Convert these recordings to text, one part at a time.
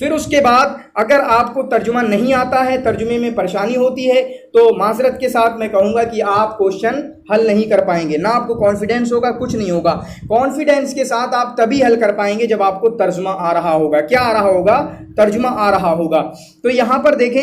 پھر اس کے بعد اگر آپ کو ترجمہ نہیں آتا ہے, ترجمے میں پریشانی ہوتی ہے, تو معذرت کے ساتھ میں کہوں گا کہ آپ کوشچن حل نہیں کر پائیں گے, نہ آپ کو کانفیڈینس ہوگا, کچھ نہیں ہوگا. کانفیڈینس کے ساتھ آپ تبھی حل کر پائیں گے جب آپ کو ترجمہ آ رہا ہوگا. کیا آ رہا ہوگا؟ ترجمہ آ رہا ہوگا. تو یہاں پر دیکھیں,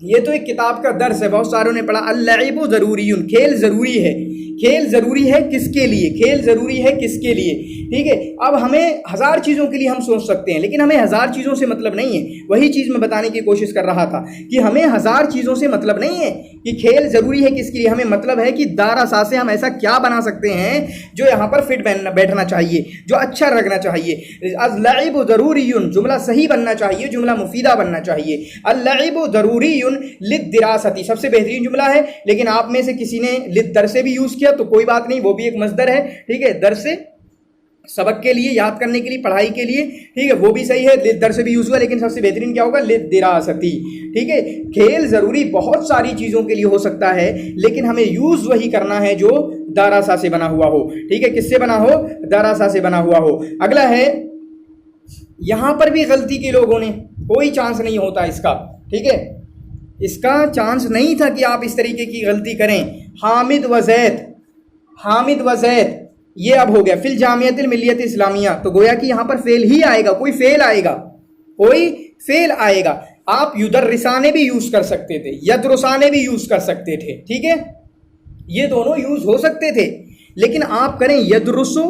یہ تو ایک کتاب کا درس ہے, بہت ساروں نے پڑھا اللعب ضروری, کھیل ضروری ہے. کھیل ضروری ہے کس کے لیے؟ کھیل ضروری ہے کس کے لیے؟ ٹھیک ہے. اب ہمیں ہزار چیزوں کے لیے ہم سوچ سکتے ہیں, لیکن ہمیں ہزار چیزوں سے مطلب نہیں ہے. وہی چیز میں بتانے کی کوشش کر رہا تھا کہ ہمیں ہزار چیزوں سے مطلب نہیں ہے کہ کھیل ضروری ہے کس کے لیے. ہمیں مطلب ہے کہ دار اساس ہم ایسا کیا بنا سکتے ہیں جو یہاں پر فٹ بیٹھنا چاہیے, جو اچھا لگنا چاہیے. اللعب ضروری, جملہ صحیح بننا چاہیے, جملہ مفیدہ بننا چاہیے. اللعب ضروری للدراست, سب سے بہترین جملہ ہے, لیکن آپ میں سے کسی نے للدرس بھی یوز کیا تو کوئی بات نہیں, وہ بھی ایک مصدر ہے. ٹھیک ہے, درس سبق کے لیے, یاد کرنے کے لیے, پڑھائی کے لیے. ٹھیک ہے, وہ بھی صحیح ہے, للدرس بھی یوز ہوا, لیکن سب سے بہترین کیا ہوگا؟ للدراستی. ٹھیک ہے, کھیل ضروری بہت ساری چیزوں کے لیے ہو سکتا ہے, لیکن ہمیں یوز وہی کرنا ہے جو داراسا سے بنا ہوا ہو. ٹھیک ہے, کس سے بنا ہو؟ داراسا سے بنا ہوا ہو. اگلا ہے, یہاں پر بھی غلطی کی لوگوں نے, کوئی چانس نہیں ہوتا اس کا. ٹھیک ہے, اس کا چانس نہیں تھا کہ آپ اس طریقے کی غلطی کریں. حامد و زید, حامد و زید, یہ اب ہو گیا فی الجامعۃ الملیۃ اسلامیہ, تو گویا کہ یہاں پر فعل ہی آئے گا, کوئی فعل آئے گا, کوئی فعل آئے گا. آپ یدرسانے بھی یوز کر سکتے تھے, یدرسانے بھی یوز کر سکتے تھے. ٹھیک ہے, یہ دونوں یوز ہو سکتے تھے, لیکن آپ کریں یدرسو,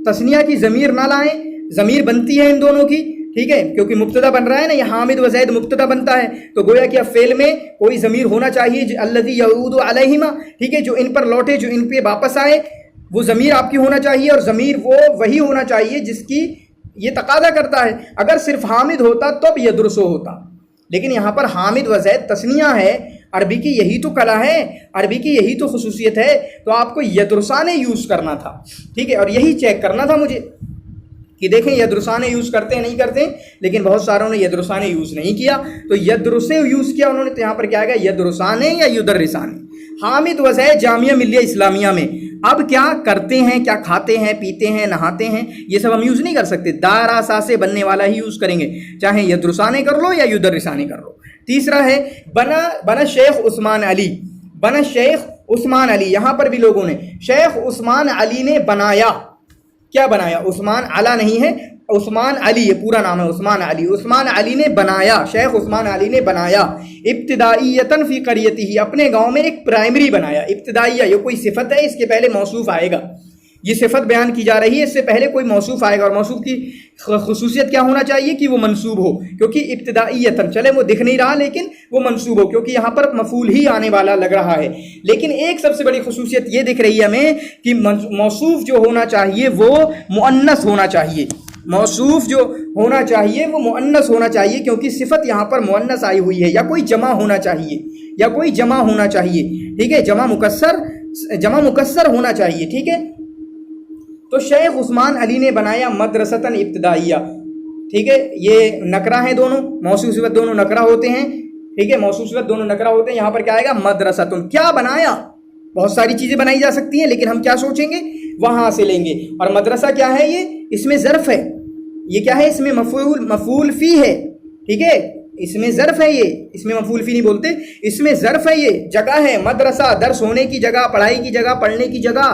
تثنیہ کی ضمیر نہ لائیں, ضمیر بنتی ہے ان دونوں کی. ٹھیک ہے, کیونکہ مبتدا بن رہا ہے نا, یہ حامد و زید مبتدا بنتا ہے, تو گویا کہ اب فعل میں کوئی ضمیر ہونا چاہیے الذی یعود علیہما. ٹھیک ہے, جو ان پر لوٹے, جو ان پہ واپس آئے, وہ ضمیر آپ کی ہونا چاہیے, اور ضمیر وہ وہی ہونا چاہیے جس کی یہ تقاضا کرتا ہے. اگر صرف حامد ہوتا تب یدرسو ہوتا, لیکن یہاں پر حامد و زید تثنیہ ہے. عربی کی یہی تو کلا ہے, عربی کی یہی تو خصوصیت ہے, تو آپ کو یدرسانے یوز کرنا تھا. ٹھیک ہے, اور یہی چیک کرنا تھا مجھے کہ دیکھیں یدرسانے یوز کرتے ہیں نہیں کرتے, لیکن بہت ساروں نے یدرسانے یوز نہیں کیا, تو یدرسے یوز کیا انہوں نے, تو یہاں پر کیا آئے گا؟ یدرسانے یا یدرسانے. حامد و زید جامعہ ملیہ اسلامیہ میں اب کیا کرتے ہیں؟ کیا کھاتے ہیں, پیتے ہیں, نہاتے ہیں, یہ سب ہم یوز نہیں کر سکتے. داراسا سے بننے والا ہی یوز کریں گے, چاہے یدرسانے کر لو یا یدرسانے کر لو. تیسرا ہے بنا شیخ عثمان علی, بنا شیخ عثمان علی. یہاں پر بھی لوگوں نے شیخ عثمان علی نے بنایا. کیا بنایا؟ عثمان علا نہیں ہے, عثمان علی, یہ پورا نام ہے عثمان علی. عثمان علی نے بنایا, شیخ عثمان علی نے بنایا. ابتدائیتاً فی قریتہ, اپنے گاؤں میں ایک پرائمری بنایا. ابتدائیہ یہ کوئی صفت ہے, اس کے پہلے موصوف آئے گا. یہ صفت بیان کی جا رہی ہے, اس سے پہلے کوئی موصوف آئے گا, اور موصوف کی خصوصیت کیا ہونا چاہیے کہ وہ منصوب ہو, کیونکہ ابتدائیتاً, چلے وہ دکھ نہیں رہا لیکن وہ منصوب ہو, کیونکہ یہاں پر مفعول ہی آنے والا لگ رہا ہے. لیکن ایک سب سے بڑی خصوصیت یہ دکھ رہی ہے ہمیں کہ موصوف جو ہونا چاہیے وہ مؤنث ہونا چاہیے. موصوف جو ہونا چاہیے وہ مؤنث ہونا چاہیے, کیونکہ صفت یہاں پر مؤنث آئی ہوئی ہے, یا کوئی جمع ہونا چاہیے, یا کوئی جمع ہونا چاہیے. ٹھیک ہے, جمع مکسر ہونا چاہیے. ٹھیک ہے, تو شیخ عثمان علی نے بنایا مدرستاً ابتدائیہ. ٹھیک ہے, یہ نکرہ ہیں دونوں, موصوف صفت دونوں نکرہ ہوتے ہیں. ٹھیک ہے, موصوف صفت دونوں نکرہ ہوتے ہیں. یہاں پر کیا آئے گا؟ مدرستاً. کیا بنایا؟ بہت ساری چیزیں بنائی جا سکتی ہیں, لیکن ہم کیا سوچیں گے؟ وہاں سے لیں گے. اور مدرسہ کیا ہے؟ یہ اس میں ظرف ہے. یہ کیا ہے؟ اس میں مفعول فی ہے. ٹھیک ہے, اس میں ظرف ہے, یہ اس میں مفعول فی نہیں بولتے, اس میں ظرف ہے, یہ جگہ ہے. مدرسہ درس ہونے کی جگہ, پڑھائی کی جگہ, پڑھنے کی جگہ.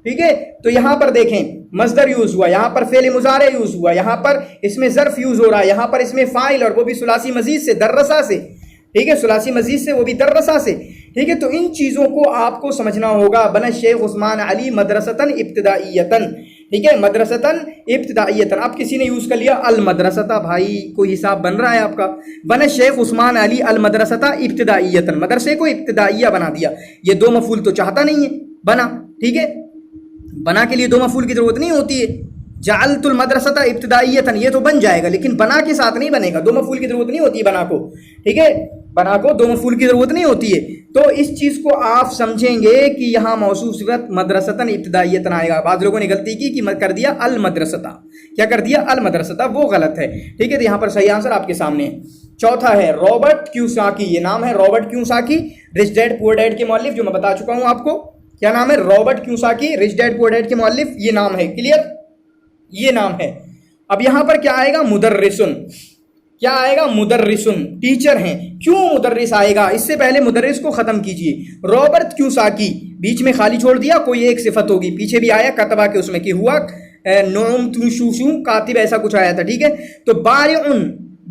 ٹھیک ہے, تو یہاں پر دیکھیں مصدر یوز ہوا, یہاں پر فعل مضارع یوز ہوا, یہاں پر اس میں ظرف یوز ہو رہا ہے, یہاں پر اس میں فاعل, اور وہ بھی ثلاثی مزید سے, درسا سے. ٹھیک ہے, ثلاثی مزید سے, وہ بھی درسا سے. ٹھیک ہے, تو ان چیزوں کو آپ کو سمجھنا ہوگا. بنا شیخ عثمان علی مدرستاً ابتدائیتاً. ٹھیک ہے, مدرستاً ابتدائیتاً. اب کسی نے یوز کر لیا المدرسہ, بھائی کوئی حساب بن رہا ہے آپ کا. بنا شیخ عثمان علی المدرسہ ابتدائیتاً, مدرسے کو ابتدائیہ بنا دیا. یہ دو مفعول تو چاہتا نہیں ہے, بنا. ٹھیک ہے, بنا کے لیے دو مفعول کی ضرورت نہیں ہوتی ہے. جعلت المدرسہ ابتدائیتاً, یہ تو بن جائے گا, لیکن بنا کے ساتھ نہیں بنے گا. دو مفعول کی ضرورت نہیں ہوتی ہے بنا کو. ٹھیک ہے, بنا کو دو مفعول کی ضرورت نہیں ہوتی ہے. تو اس چیز کو آپ سمجھیں گے کہ یہاں موصوف صفت مدرستاً ابتدائیتاً آئے گا. بعض لوگوں نے غلطی کی کہ کر دیا المدرسہ. کیا کر دیا؟ المدرسہ, وہ غلط ہے. ٹھیک ہے, تو یہاں پر صحیح آنسر آپ کے سامنے ہے. چوتھا ہے رابرٹ کیوساکی, یہ نام ہے رابرٹ کیوساکی, رچ ڈیڈ پور ڈیڈ کے مؤلف, جو میں بتا چکا ہوں آپ کو. کیا نام ہے؟ رابرٹ کیوساکی, رچ ڈیڈ پور ڈیڈ کے مؤلف, یہ نام ہے. کلیئر, یہ نام ہے. اب یہاں پر کیا آئے گا؟ مدرسن. کیا آئے گا؟ مدرسن، ٹیچر ہیں. کیوں مدرس آئے گا؟ اس سے پہلے مدرس کو ختم کیجئے. رابرت کیوساکی بیچ میں خالی چھوڑ دیا، کوئی ایک صفت ہوگی. پیچھے بھی آیا کتبہ کے اس میں کہ ہوا نعم تشوشو کاتب ایسا کچھ آیا تھا. ٹھیک ہے. تو بارعن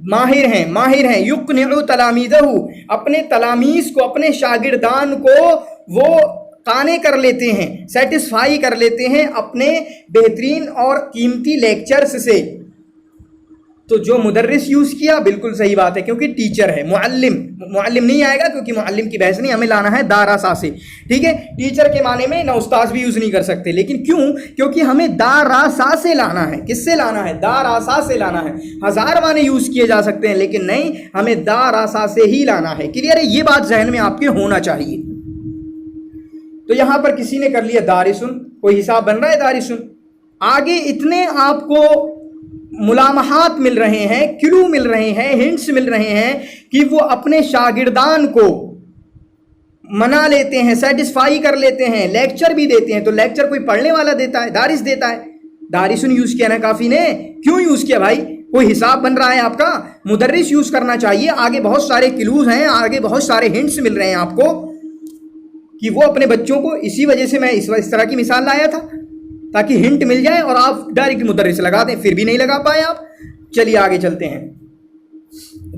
ماہر ہیں. یقنع تلامیذہ اپنے تلامیذ کو، اپنے شاگردان کو وہ قانے کر لیتے ہیں، سیٹسفائی کر لیتے ہیں اپنے بہترین اور قیمتی لیکچرز سے. تو جو مدرس یوز کیا بالکل صحیح بات ہے، کیونکہ ٹیچر ہے. معلم نہیں آئے گا کیونکہ معلم کی بحث نہیں، ہمیں لانا ہے داراسا سے. ٹھیک ہے. ٹیچر کے معنی میں نہ استاذ بھی یوز نہیں کر سکتے. لیکن کیوں؟ کیونکہ ہمیں داراسا سے لانا ہے. کس سے لانا ہے؟ داراسا سے لانا ہے. ہزار معنی یوز کیے جا سکتے ہیں لیکن نہیں، ہمیں داراسا سے ہی لانا ہے. کلیئر ہے؟ یہ بات ذہن میں آپ کے ہونا چاہیے. تو یہاں پر کسی نے کر لیا دارسن، کوئی حساب بن رہا ہے دارسن. آگے اتنے آپ کو ملامحات مل رہے ہیں، کلو مل رہے ہیں، ہنٹس مل رہے ہیں کہ وہ اپنے شاگردان کو منا لیتے ہیں، سیٹسفائی کر لیتے ہیں، لیکچر بھی دیتے ہیں. تو لیکچر کوئی پڑھنے والا دیتا ہے، دارس دیتا ہے. دارسن یوز کیا نا کافی نے. کیوں یوز کیا بھائی؟ کوئی حساب بن رہا ہے آپ کا. مدرس یوز کرنا چاہیے. آگے بہت سارے کلوز ہیں، آگے بہت سارے ہنٹس مل رہے ہیں آپ کو کہ وہ اپنے بچوں کو، اسی وجہ سے میں اس طرح کی مثال لایا تھا تاکہ ہنٹ مل جائے اور آپ ڈائریکٹ مدرس لگا دیں. پھر بھی نہیں لگا پائے آپ. چلیے آگے چلتے ہیں.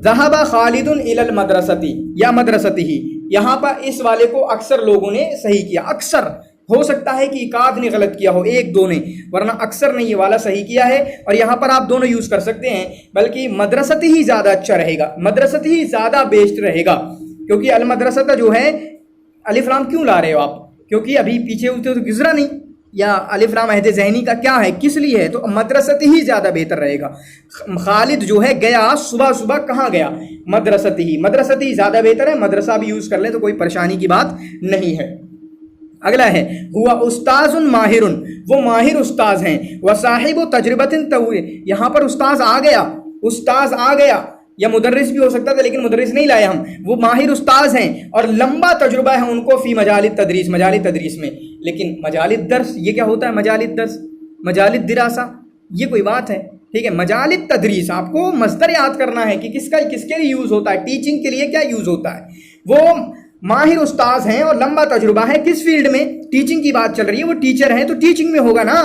ذهب خالد الى المدرسة یا مدرسته، یہاں پر اس والے کو اکثر لوگوں نے صحیح کیا. اکثر ہو سکتا ہے کہ ایک آدھ نے غلط کیا ہو، ایک دو نے، ورنہ اکثر نے یہ والا صحیح کیا ہے. اور یہاں پر آپ دونوں یوز کر سکتے ہیں، بلکہ مدرستی ہی زیادہ اچھا رہے گا، مدرستی ہی زیادہ بیسٹ رہے گا. کیونکہ المدرسہ جو ہے، الف لام کیوں لا رہے ہو آپ؟ کیونکہ ابھی پیچھے ہوتے تو گزرا نہیں، یا الف لام عہد ذہنی کا کیا ہے، کس لیے ہے؟ تو مدرستی ہی زیادہ بہتر رہے گا. خالد جو ہے گیا صبح کہاں گیا؟ مدرستی زیادہ بہتر ہے. مدرسہ بھی یوز کر لیں تو کوئی پریشانی کی بات نہیں ہے. اگلا ہے ہوا استاذ ماہر، وہ ماہر استاذ ہیں. وصاحب تجربۃ طویل، یہاں پر استاذ آ گیا یا مدرس بھی ہو سکتا تھا لیکن مدرس نہیں لائے ہم. وہ ماہر استاذ ہیں اور لمبا تجربہ ہے ان کو فی مجال تدریس میں. لیکن مجال الدرس یہ کیا ہوتا ہے؟ مجال الدرس، مجال الدراسہ، یہ کوئی بات ہے؟ ٹھیک ہے. مجال التدریس آپ کو مصدر یاد کرنا ہے کہ کس کے لیے یوز ہوتا ہے، ٹیچنگ کے لیے کیا یوز ہوتا ہے. وہ ماہر استاذ ہیں اور لمبا تجربہ ہے. کس فیلڈ میں؟ ٹیچنگ کی بات چل رہی ہے. وہ ٹیچر ہیں تو ٹیچنگ میں ہوگا نا،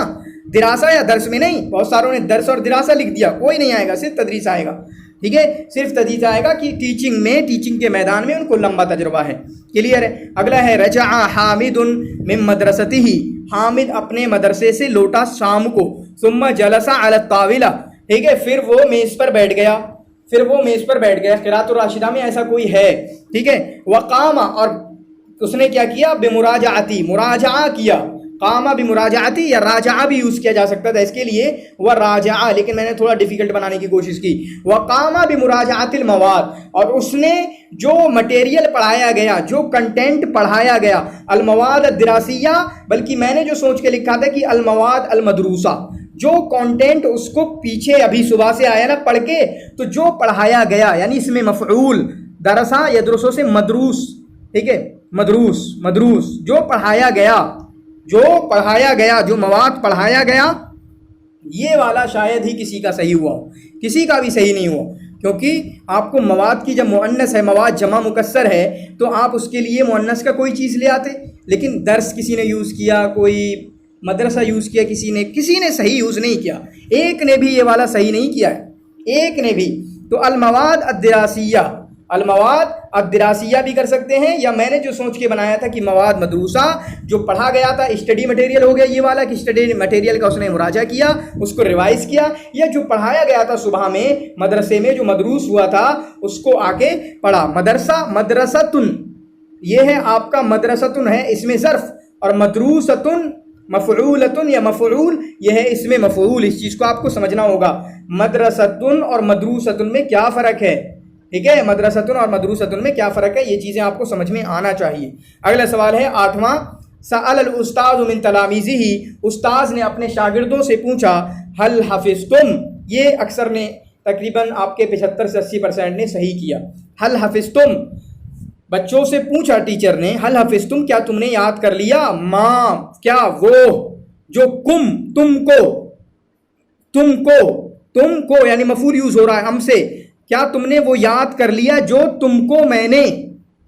دراسہ یا درس میں نہیں. بہت ساروں نے درس اور دراسہ لکھ دیا، کوئی نہیں آئے گا، صرف تدریس آئے گا. ٹھیک ہے. صرف تدریس آئے گا کہ ٹیچنگ کے میدان میں ان کو لمبا تجربہ ہے. کلیئر ہے. اگلا ہے رجع حامد من مدرسته، حامد اپنے مدرسے سے لوٹا شام کو. ثم جلس علی الطاولہ، ٹھیک ہے، پھر وہ میز پر بیٹھ گیا. قرأت الراشدہ میں ایسا کوئی ہے. ٹھیک ہے. وقام، اور اس نے کیا کیا؟ بمراجعتی، مراجعہ کیا. قام بمراجعتی یا راجعہ بھی یوز کیا جا سکتا تھا اس کے لیے، وہ راجعہ، لیکن میں نے تھوڑا ڈیفیکلٹ بنانے کی کوشش کی. وقام بمراجعت المواد، اور اس نے جو مٹیریل پڑھایا گیا، جو کنٹینٹ پڑھایا گیا، المواد الدراسیہ، بلکہ میں نے جو سوچ کے لکھا تھا کہ المواد المدروسہ، جو کانٹینٹ اس کو پیچھے ابھی صبح سے آیا نا پڑھ کے، تو جو پڑھایا گیا، یعنی اس میں مفعول درسا یدرسوں سے مدروس. ٹھیک ہے. مدروس جو پڑھایا گیا، جو مواد پڑھایا گیا، یہ والا شاید ہی کسی کا صحیح ہوا ہو، کسی کا بھی صحیح نہیں ہوا. کیونکہ آپ کو مواد کی جب مؤنث ہے، مواد جمع مکسر ہے، تو آپ اس کے لیے مؤنث کا کوئی چیز لے آتے. لیکن درس کسی نے یوز کیا، کوئی مدرسہ یوز کیا، کسی نے صحیح یوز نہیں کیا. ایک نے بھی یہ والا صحیح نہیں کیا ہے، ایک نے بھی. تو المواد الدراسیہ بھی کر سکتے ہیں، یا میں نے جو سوچ کے بنایا تھا کہ مواد مدروسہ، جو پڑھا گیا تھا، اسٹڈی مٹیریل ہو گیا یہ والا کہ اسٹڈی مٹیریل کا اس نے مراجعہ کیا، اس کو ریوائز کیا، یا جو پڑھایا گیا تھا صبح میں مدرسے میں، جو مدروس ہوا تھا، اس کو آ کے پڑھا. مدرستن، یہ ہے آپ کا مدرستن ہے اس میں ظرف، اور مدروستن مفعولتن یا مفعول، یہ ہے اس میں مفعول. اس چیز کو آپ کو سمجھنا ہوگا. مدرستن اور مدروستن میں کیا فرق ہے؟ ٹھیک ہے. مدرستن اور مدروستن میں کیا فرق ہے؟ یہ چیزیں آپ کو سمجھ میں آنا چاہیے. اگلا سوال ہے 8واں. سأل الاستاذ من تلاميذه، استاذ نے اپنے شاگردوں سے پوچھا، هل حفظتم، یہ اکثر نے تقریباً آپ کے 75 سے 80% نے صحیح کیا. هل حفظتم، بچوں سے پوچھا ٹیچر نے، هل حفظتم، کیا تم نے یاد کر لیا، ما، کیا وہ، جو تم کو یعنی مفعول یوز ہو رہا ہے ہم سے، کیا تم نے وہ یاد کر لیا جو تم کو میں نے،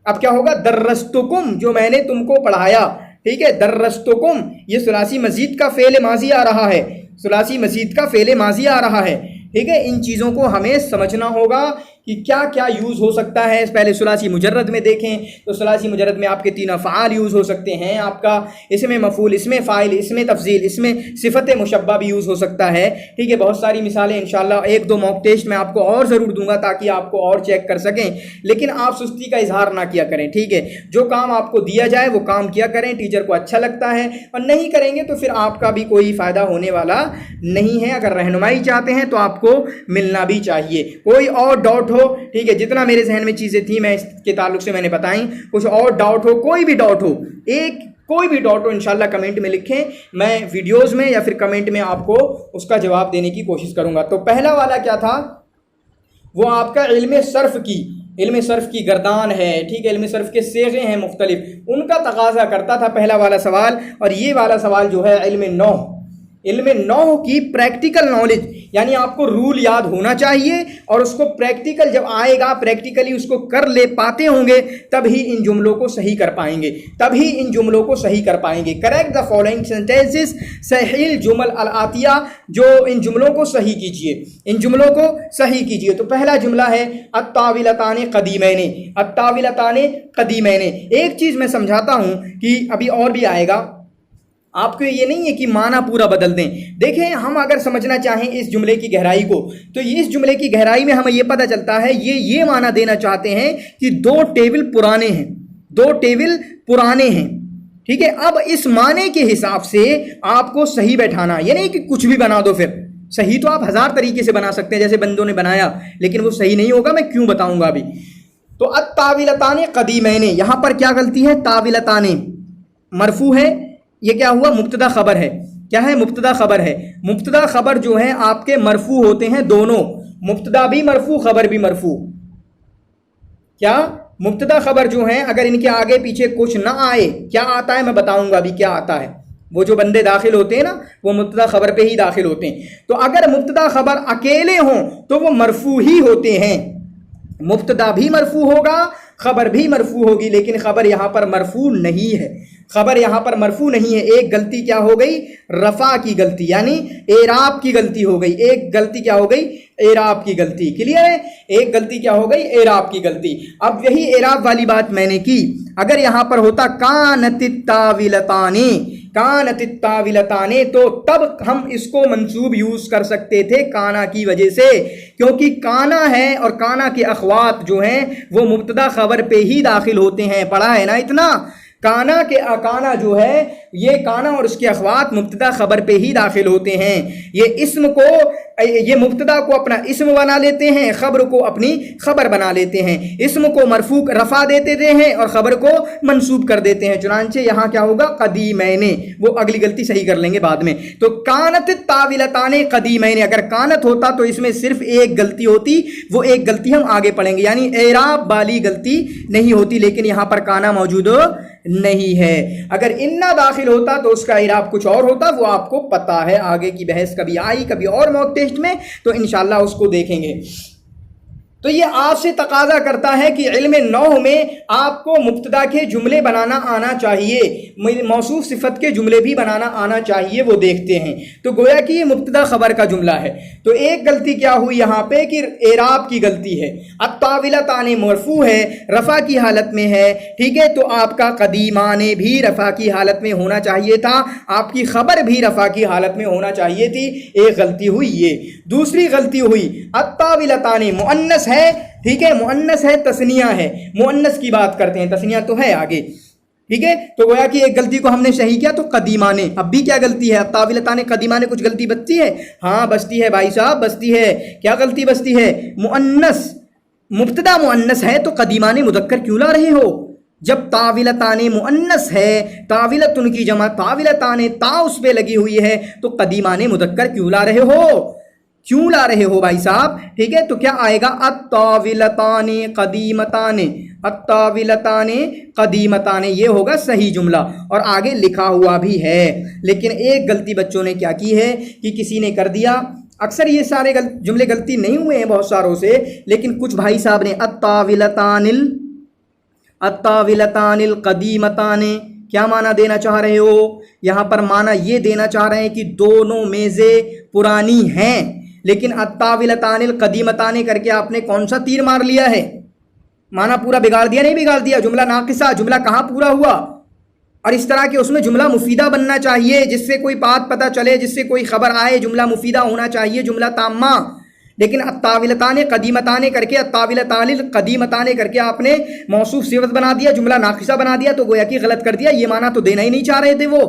اب کیا ہوگا، درستکم، جو میں نے تم کو پڑھایا، ٹھیک ہے، درستکم یہ ثلاثی مزید کا فعل ماضی آ رہا ہے، ثلاثی مزید کا فعل ماضی آ رہا ہے، ٹھیک ہے۔ ان چیزوں کو ہمیں سمجھنا ہوگا کہ کیا کیا یوز ہو سکتا ہے۔ پہلے ثلاثی مجرد میں دیکھیں تو ثلاثی مجرد میں آپ کے 3 افعال یوز ہو سکتے ہیں، آپ کا اسم مفعول، اسم فاعل، اسم تفضیل، اسم صفت مشبہ بھی یوز ہو سکتا ہے، ٹھیک ہے۔ بہت ساری مثالیں انشاءاللہ 1-2 موک ٹیسٹ میں آپ کو اور ضرور دوں گا تاکہ آپ کو اور چیک کر سکیں، لیکن آپ سستی کا اظہار نہ کیا کریں، ٹھیک ہے۔ جو کام آپ کو دیا جائے وہ کام کیا کریں، ٹیچر کو اچھا لگتا ہے، اور نہیں کریں گے تو پھر آپ کا بھی کوئی فائدہ ہونے والا نہیں ہے۔ اگر رہنمائی چاہتے ہیں تو آپ کو ملنا بھی چاہیے۔ کوئی اور ڈاؤٹ ہو، ٹھیک ہے، جتنا میرے ذہن میں چیزیں تھیں میں اس کے تعلق سے میں نے بتائیں، کچھ اور ڈاؤٹ ہو، کوئی بھی ڈاؤٹ ہو، کوئی بھی ڈاؤٹ ہو انشاءاللہ کمنٹ میں لکھیں، میں ویڈیوز میں یا پھر کمنٹ میں آپ کو اس کا جواب دینے کی کوشش کروں گا۔ تو پہلا والا کیا تھا، وہ آپ کا علم صرف کی گردان ہے، ٹھیک ہے، علم صرف کے صیغے ہیں مختلف، ان کا تقاضا کرتا تھا پہلا والا سوال۔ اور یہ والا سوال جو ہے علم نحو کی پریکٹیکل نالج، یعنی آپ کو رول یاد ہونا چاہیے، اور اس کو پریکٹیکل جب آئے گا، پریکٹیکلی اس کو کر لے پاتے ہوں گے، تب ہی ان جملوں کو صحیح کر پائیں گے، کریکٹ دا فالوئنگ سینٹینسز، صحیح جمل الاتیہ، جو ان جملوں کو صحیح کیجئے۔ تو پہلا جملہ ہے الطاولتان قدیمین۔ ایک چیز میں سمجھاتا ہوں کہ ابھی اور بھی آئے گا، آپ کو یہ نہیں ہے کہ معنی پورا بدل دیں۔ دیکھیں، ہم اگر سمجھنا چاہیں اس جملے کی گہرائی کو، تو اس جملے کی گہرائی میں ہمیں یہ پتہ چلتا ہے یہ معنی دینا چاہتے ہیں کہ 2 ٹیبل پرانے ہیں، ٹھیک ہے۔ اب اس معنی کے حساب سے آپ کو صحیح بیٹھانا، یہ نہیں کہ کچھ بھی بنا دو، پھر صحیح تو آپ 1000 طریقے سے بنا سکتے ہیں جیسے بندوں نے بنایا، لیکن وہ صحیح نہیں ہوگا، میں کیوں بتاؤں گا ابھی۔ تو الطاولتان قدیمین، یہاں پر کیا غلطی ہے، طاولتان مرفوع ہے، یہ کیا ہوا، مبتدا خبر ہے، کیا ہے، مبتدا خبر ہے۔ مبتدا خبر جو ہیں آپ کے مرفوع ہوتے ہیں دونوں، مبتدا بھی مرفوع، خبر بھی مرفوع۔ کیا مبتدا خبر جو ہیں اگر ان کے آگے پیچھے کچھ نہ آئے، کیا آتا ہے میں بتاؤں گا ابھی کیا آتا ہے۔ وہ جو بندے داخل ہوتے ہیں نا، وہ مبتدا خبر پہ ہی داخل ہوتے ہیں۔ تو اگر مبتدا خبر اکیلے ہوں تو وہ مرفوع ہی ہوتے ہیں، مبتدا بھی مرفوع ہوگا، خبر بھی مرفوع ہوگی، لیکن خبر یہاں پر مرفوع نہیں ہے، ایک غلطی کیا ہو گئی، رفع کی غلطی، یعنی اعراب کی غلطی ہو گئی، ایک غلطی کیا ہو گئی، اعراب کی غلطی، کلیئر ہے، ایک غلطی کیا ہو گئی، اعراب کی غلطی۔ اب یہی اعراب والی بات میں نے کی، اگر یہاں پر ہوتا کانت الطاولتان تو تب ہم اس کو منصوب یوز کر سکتے تھے کانا کی وجہ سے، کیونکہ کانا ہے اور کانا کے اخوات جو ہیں وہ مبتدا خبر پہ ہی داخل ہوتے ہیں، پڑھا ہے نا اتنا۔ کانا جو ہے، یہ کانا اور اس کے اخوات مبتدا خبر پہ ہی داخل ہوتے ہیں، یہ مبتدا کو اپنا اسم بنا لیتے ہیں، خبر کو اپنی خبر بنا لیتے ہیں، اسم کو مرفوع رفع دیتے ہیں اور خبر کو منصوب کر دیتے ہیں۔ چنانچہ یہاں کیا ہوگا، قدیمین، وہ اگلی غلطی صحیح کر لیں گے بعد میں۔ تو کانت الطاولتان قدیمین، اگر کانت ہوتا تو اس میں صرف ایک غلطی ہوتی، وہ ایک غلطی ہم آگے پڑھیں گے، یعنی اعراب والی غلطی نہیں ہوتی، لیکن یہاں پر کانا موجود نہیں ہے۔ اگر انا داخل ہوتا تو اس کا اعراب کچھ اور ہوتا، وہ آپ کو پتا ہے، آگے کی بحث کبھی آئی کبھی اور موک ٹیسٹ میں تو انشاءاللہ اس کو دیکھیں گے۔ تو یہ آپ سے تقاضا کرتا ہے کہ علم نحو میں آپ کو مبتدا کے جملے بنانا آنا چاہیے، موصوف صفت کے جملے بھی بنانا آنا چاہیے، وہ دیکھتے ہیں۔ تو گویا کہ یہ مبتدا خبر کا جملہ ہے، تو ایک غلطی کیا ہوئی یہاں پہ کہ اعراب کی غلطی ہے۔ الطاولتان مرفوع ہے، رفع کی حالت میں ہے، ٹھیک ہے، تو آپ کا قدیمان بھی رفع کی حالت میں ہونا چاہیے تھا، آپ کی خبر بھی رفع کی حالت میں ہونا چاہیے تھی، ایک غلطی ہوئی یہ۔ دوسری غلطی ہوئی الطاولتان مؤنث ہے، ٹھیک ہے، مؤنث ہے، تثنیہ ہے، مؤنث کی بات کرتے ہیں، تثنیہ تو ہے آگے، ٹھیک ہے۔ تو گویا کہ ایک غلطی کو ہم نے صحیح کیا، تو قدیمان، اب بھی کیا غلطی ہے، الطاولتان قدیمان، کچھ غلطی بچتی ہے، ہاں بچتی ہے بھائی صاحب، بچتی ہے۔ کیا غلطی بچتی ہے، مؤنث، مبتدا مؤنث ہے تو قدیمان مذکر کیوں لا رہے ہو؟ جب طاولتان مؤنث ہے، طاولتن کی جمع طاولتان، تا اس پہ لگی ہوئی ہے، تو قدیمان مذکر کیوں لا رہے ہو بھائی صاحب، ٹھیک ہے۔ تو کیا آئے گا، الطاولتان قدیمتان، الطاولتان قدیمتان، یہ ہوگا صحیح جملہ، اور آگے لکھا ہوا بھی ہے۔ لیکن ایک غلطی بچوں نے کیا کی ہے کہ کسی نے کر دیا اکثر یہ سارے جملے غلطی نہیں ہوئے ہیں بہت ساروں سے، لیکن کچھ بھائی صاحب نے الطاولتان القدیمتان کیا معنی دینا چاہ رہے ہو؟ یہاں پر معنی یہ دینا چاہ رہے ہیں کہ دونوں میزیں پرانی ہیں، لیکن الطاولتان القدیمتان کر کے آپ نے کون سا تیر مار لیا ہے؟ معنی پورا بگاڑ دیا؟ نہیں بگاڑ دیا، جملہ ناقصہ، جملہ کہاں پورا ہوا؟ اور اس طرح کے اس میں جملہ مفیدہ بننا چاہیے، جس سے کوئی بات پتہ چلے، جس سے کوئی خبر آئے، جملہ مفیدہ ہونا چاہیے، جملہ تامہ۔ لیکن الطاولتان قدیمتان کر کے، الطاولتان القدیمتان کر کے آپ نے موصوف صفت بنا دیا، جملہ ناقصہ بنا دیا، تو گویا کہ غلط کر دیا، یہ معنی تو دینا ہی نہیں چاہ رہے تھے وہ۔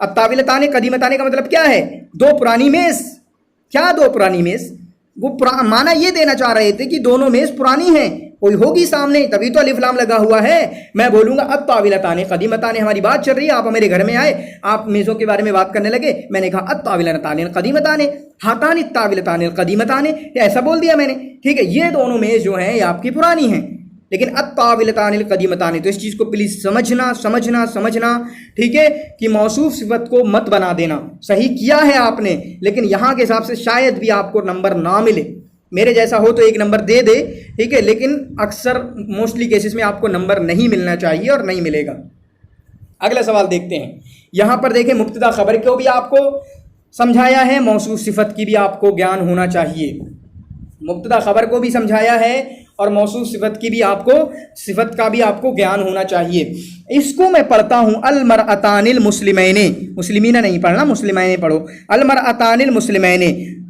الطاولتان قدیمتان کا مطلب کیا ہے؟ دو پرانی میز۔ کیا دو پرانی میز؟ وہ معنی یہ دینا چاہ رہے تھے کہ دونوں میز پرانی ہیں، کوئی ہوگی سامنے، تبھی تو الف لام لگا ہوا ہے۔ میں بولوں گا الطاولتان قدیمتان، ہماری بات چل رہی ہے، آپ میرے گھر میں آئے، آپ میزوں کے بارے میں بات کرنے لگے، میں نے کہا الطاولتان قدیمتان، ہاتان الطاولتان قدیمتان، ایسا بول دیا میں نے، ٹھیک ہے؟ یہ دونوں میز جو ہیں یہ آپ کی پرانی ہیں، لیکن الطاولتان القدیمتان، تو اس چیز کو پلیز سمجھنا، ٹھیک ہے؟ کہ موصوف صفت کو مت بنا دینا۔ صحیح کیا ہے آپ نے، لیکن یہاں کے حساب سے شاید بھی آپ کو نمبر نہ ملے، میرے جیسا ہو تو ایک نمبر دے دے، ٹھیک ہے؟ لیکن اکثر موسٹلی کیسز میں آپ کو نمبر نہیں ملنا چاہیے اور نہیں ملے گا۔ اگلا سوال دیکھتے ہیں، یہاں پر دیکھیں مبتدا خبر کو بھی آپ کو سمجھایا ہے، موصوف صفت کی بھی آپ کو گیان ہونا چاہیے۔ مبتدا خبر کو بھی سمجھایا ہے اور موصوف صفت کی بھی آپ کو، صفت کا بھی آپ کو گیان ہونا چاہیے۔ اس کو میں پڑھتا ہوں، المرأتان المسلمین، مسلمین نہیں پڑھنا، مسلمین پڑھو، المرأتان المسلمین،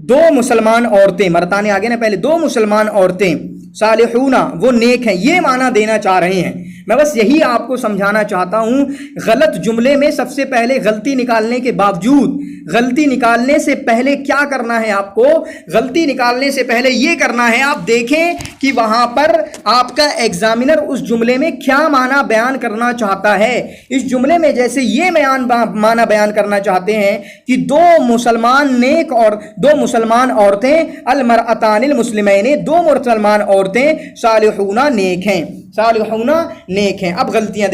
دو مسلمان عورتیں، مرتانے آگے نا پہلے، دو مسلمان عورتیں، صالحون وہ نیک ہیں، یہ معنی دینا چاہ رہے ہیں۔ میں بس یہی آپ کو سمجھانا چاہتا ہوں، غلط جملے میں سب سے پہلے غلطی نکالنے کے باوجود، غلطی نکالنے سے پہلے کیا کرنا ہے آپ کو؟ غلطی نکالنے سے پہلے یہ کرنا ہے، آپ دیکھیں کہ وہاں پر آپ کا ایگزامینر اس جملے میں کیا معنی بیان کرنا چاہتا ہے۔ اس جملے میں جیسے یہ معنی بیان کرنا چاہتے ہیں کہ دو مسلمان نیک اور دو مسلمان عورتیں، المرأتان المسلمین، دو مسلمان عورتیں، صالحون نیک ہیں، صالحون نیک ہیں۔ اب غلطیاں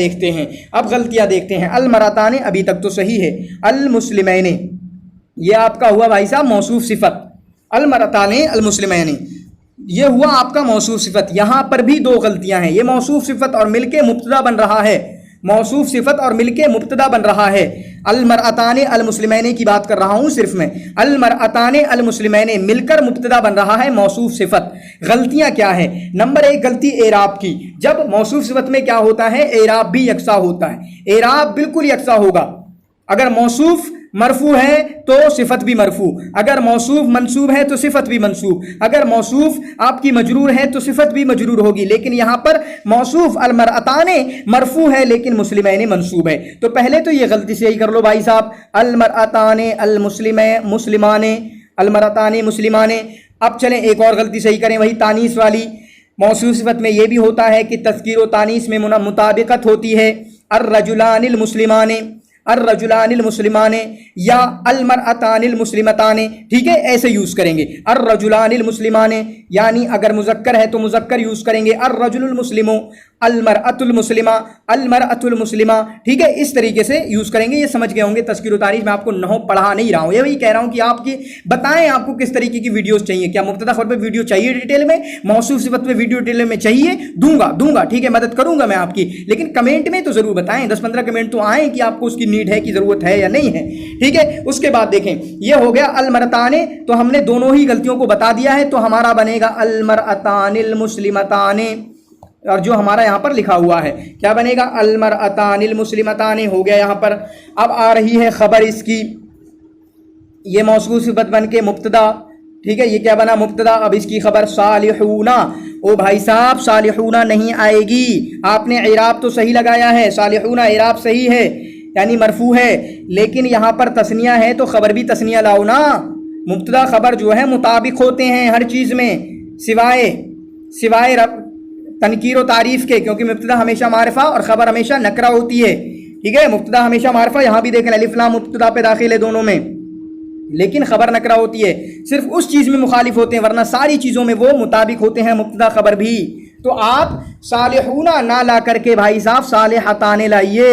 دیکھتے ہیں، المرأتان ابھی تک تو صحیح ہے، المسلمین یہ آپ کا ہوا بھائی صاحب موصوف صفت، المرأتان المسلمین یہ ہوا آپ کا موصوف صفت۔ یہاں پر بھی دو غلطیاں ہیں، یہ موصوف صفت اور مل کے مبتدا بن رہا ہے، موصوف صفت اور مل کے مبتدا بن رہا ہے۔ المرأتان المسلمین کی بات کر رہا ہوں صرف میں، المرأتان المسلمین مل کر مبتدا بن رہا ہے موصوف صفت۔ غلطیاں کیا ہے؟ نمبر ایک غلطی اعراب کی، جب موصوف صفت میں کیا ہوتا ہے؟ اعراب بھی یکساں ہوتا ہے، اعراب بالکل یکساں ہوگا۔ اگر موصوف مرفوع ہے تو صفت بھی مرفوع، اگر موصوف منصوب ہے تو صفت بھی منصوب، اگر موصوف آپ کی مجرور ہے تو صفت بھی مجرور ہوگی۔ لیکن یہاں پر موصوف المرأتان مرفوع ہے لیکن مسلمین منصوب ہے، تو پہلے تو یہ غلطی صحیح کر لو بھائی صاحب، المرأتان مسلمان، المرأتان مسلمان۔ اب چلیں ایک اور غلطی صحیح کریں، وہی تانیث والی۔ موصوف صفت میں یہ بھی ہوتا ہے کہ تذکیر و تانیث میں مطابقت ہوتی ہے، الرجلان المسلمان، الرجلان المسلمان یا المرأتان المسلمتان، ٹھیک ہے؟ ایسے یوز کریں گے، الرجلان المسلمان، یعنی اگر مذکر ہے تو مذکر یوز کریں گے، الرجل المسلم، المرأۃ المسلمہ، المرأۃ المسلمہ، ٹھیک ہے؟ اس طریقے سے یوز کریں گے۔ یہ سمجھ گئے ہوں گے تذکیر و تانیث میں آپ کو نحو پڑھا نہیں رہا ہوں، یہ وہی کہہ رہا ہوں کہ آپ کی بتائیں آپ کو کس طریقے کی ویڈیوز چاہیے، کیا مبتدا خبر پہ ویڈیو چاہیے ڈیٹیل میں، موصوف صفت پہ ویڈیو ڈیٹیل میں چاہیے؟ دوں گا، ٹھیک ہے؟ مدد کروں گا میں آپ کی، لیکن کمنٹ میں تو ضرور بتائیں، 10-15 کمنٹ تو آئیں کہ آپ کو اس کی نیڈ ہے، کی ضرورت ہے یا نہیں ہے، ٹھیک ہے؟ اس کے بعد دیکھیں، یہ ہو گیا المرأتان، تو ہم نے دونوں ہی غلطیوں کو بتا دیا ہے، تو ہمارا بنے گا المرأتان المسلمتان، اور جو ہمارا یہاں پر لکھا ہوا ہے کیا بنے گا؟ المرأتان المسلمتان ہو گیا یہاں پر۔ اب آ رہی ہے خبر اس کی، یہ موصوف صفت بن کے مبتدا، ٹھیک ہے؟ یہ کیا بنا؟ مبتدا۔ اب اس کی خبر صالحون، او بھائی صاحب صالحون نہیں آئے گی، آپ نے اعراب تو صحیح لگایا ہے، صالحون اعراب صحیح ہے یعنی مرفوع ہے، لیکن یہاں پر تثنیہ ہے تو خبر بھی تثنیہ لاؤ نا۔ مبتدا خبر جو ہے مطابق ہوتے ہیں ہر چیز میں، سوائے تنکیر و تعریف کے، کیونکہ مبتدا ہمیشہ معرفہ اور خبر ہمیشہ نکرہ ہوتی ہے، ٹھیک ہے؟ مبتدا ہمیشہ معرفہ، یہاں بھی دیکھیں الف لام مبتدا پہ داخل ہے دونوں میں، لیکن خبر نکرہ ہوتی ہے، صرف اس چیز میں مخالف ہوتے ہیں، ورنہ ساری چیزوں میں وہ مطابق ہوتے ہیں مبتدا خبر بھی۔ تو آپ صالحون نہ لا کر کے بھائی صاحب صالحتان لائیے،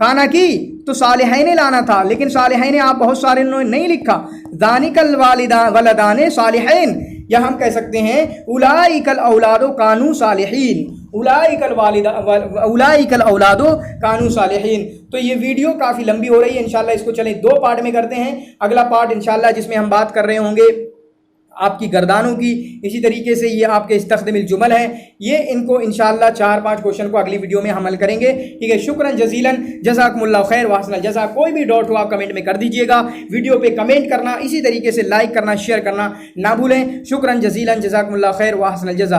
کانا کی تو صالحین لانا تھا، لیکن صالحین آپ بہت سارے انہوں نے نہیں لکھا. ذالک الولدان صالحین، یا ہم کہہ سکتے ہیں اولئک الاولاد کانوا صالحین، اولئک الاولاد کانوا صالحین. تو یہ ویڈیو کافی لمبی ہو رہی ہے، انشاءاللہ اس کو چلیں 2 پارٹ میں کرتے ہیں. اگلا پارٹ انشاءاللہ جس میں ہم بات کر رہے ہوں گے آپ کی گردانوں کی، اسی طریقے سے یہ آپ کے استخدم الجمل ہیں، یہ ان کو انشاءاللہ 4-5 کوشچن کو اگلی ویڈیو میں حمل کریں گے. ٹھیک ہے، شکراً جزیلاً، جزاکم اللہ خیر واحسن الجزا. کوئی بھی ڈاؤٹ ہو آپ کمنٹ میں کر دیجئے گا، ویڈیو پہ کمنٹ کرنا، اسی طریقے سے لائک کرنا، شیئر کرنا نہ بھولیں. شکراً جزیلاً، جزاکم اللہ خیر واحسن الجزا.